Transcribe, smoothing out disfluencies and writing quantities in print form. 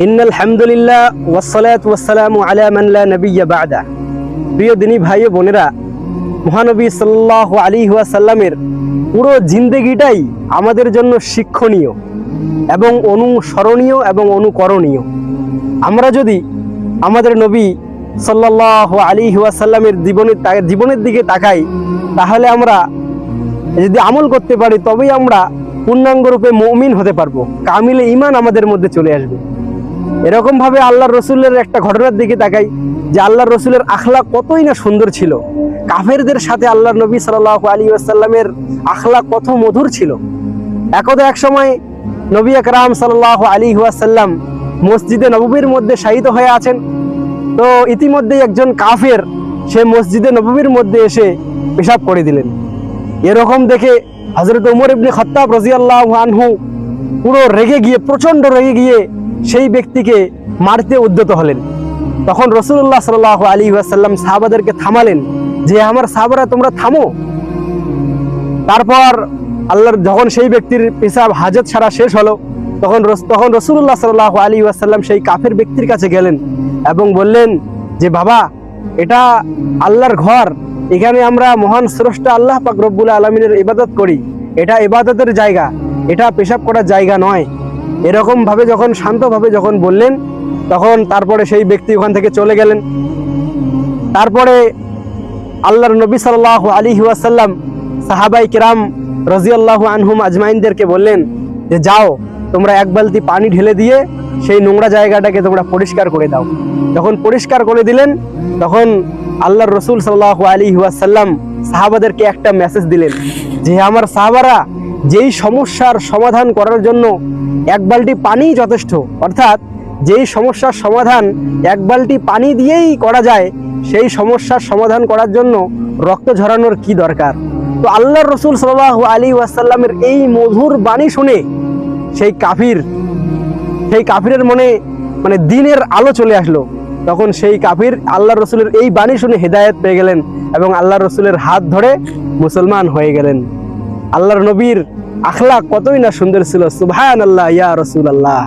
ইন্নাল হামদুলিল্লাহ ওয়াসসালাতু ওয়াসসালামু আলা মান লা নাবিয়্যা বা'দা। প্রিয় দিনী ভাই ও বোনেরা, মহানবী সাল্লাল্লাহু আলাইহি ওয়াসাল্লামের পুরো জিন্দেগিটাই আমাদের জন্য শিক্ষণীয় এবং অনুসরণীয় এবং অনুকরণীয়। আমরা যদি আমাদের নবী সাল্লাল্লাহু আলাইহি ওয়াসাল্লামের জীবনের দিকে তাকাই, তাহলে আমরা যদি আমল করতে পারি তবেই আমরা পূর্ণাঙ্গ রূপে মুমিন হতে পারবো, কামিলে ঈমান আমাদের মধ্যে চলে আসবে। এরকম ভাবে আল্লাহর রসুলের একটা ঘটনার দিকে তাকাই যে আল্লাহর রসুলের আখলাক কতই না সুন্দর ছিল। কাফেরদের সাথে আল্লাহর নবী সাল্লাল্লাহু আলাইহি ওয়াসাল্লামের আখলাক কত মধুর ছিল। একদা এক সময় নবী আকরাম সাল্লাল্লাহু আলাইহি ওয়াসাল্লাম মসজিদে নববীর মধ্যে শায়িত হয়ে আছেন। তো ইতিমধ্যেই একজন কাফের সে মসজিদে নববীর মধ্যে এসে পেশাব করে দিলেন। এরকম দেখে হযরত ওমর ইবনে খাত্তাব রাদিয়াল্লাহু আনহু পুরো রেগে গিয়ে, প্রচন্ড রেগে গিয়ে সেই ব্যক্তিকে মারতে উদ্যত হলেন। তখন রাসূলুল্লাহ সাল্লাল্লাহু আলাইহি ওয়াসাল্লাম সাহাবাদেরকে থামালেন যে আমার সাহাবারা তোমরা থামো। তারপর আল্লাহর যখন সেই ব্যক্তির পেশাব হাজত ছাড়া শেষ হলো, তখন রাসূলুল্লাহ সাল্লাল্লাহু আলাইহি ওয়াসাল্লাম সেই কাফের ব্যক্তির কাছে গেলেন এবং বললেন যে বাবা, এটা আল্লাহর ঘর, এখানে আমরা মহান স্রষ্টা আল্লাহ পাক রব্বুল আলামিনের ইবাদত করি, এটা ইবাদতের জায়গা, এটা পেশাব করার জায়গা নয়। এরকম ভাবে যখন শান্তভাবে যখন বললেন, তখন তারপরে সেই ব্যক্তি ওখান থেকে চলে গেলেন। তারপরে আল্লাহর নবী সাল্লাল্লাহু আলাইহি ওয়াসাল্লাম সাহাবাই কিরাম রাদিয়াল্লাহু আনহুম আজমাইনদেরকে বললেন যে যাও, তোমরা এক বালতি পানি ঢেলে দিয়ে সেই নোংরা জায়গাটাকে তোমরা পরিষ্কার করে দাও। যখন পরিষ্কার করে দিলেন, তখন আল্লাহর রসুল সাল্লাল্লাহু আলাইহি ওয়াসাল্লাম সাহাবাদেরকে একটা মেসেজ দিলেন যে আমার সাহাবারা, যেই সমস্যার সমাধান করার জন্য এক বালতি পানি যথেষ্ট, অর্থাৎ যেই সমস্যার সমাধান এক বালতি পানি দিয়েই করা যায়, সেই সমস্যার সমাধান করার জন্য রক্ত ঝরানোর কি দরকার। তো আল্লাহর রসুল সাল্লাল্লাহু আলাইহি ওয়াসাল্লামের এই মধুর বাণী শুনে সেই কাফিরের মনে দিনের আলো চলে আসলো। তখন সেই কাফির আল্লাহর রসুলের এই বাণী শুনে হেদায়েত পেয়ে গেলেন এবং আল্লাহর রসুলের হাত ধরে মুসলমান হয়ে গেলেন। আল্লাহর নবীর আখলাক কতই না সুন্দর ছিল। সুবহানাল্লাহ, ইয়া রাসূলুল্লাহ।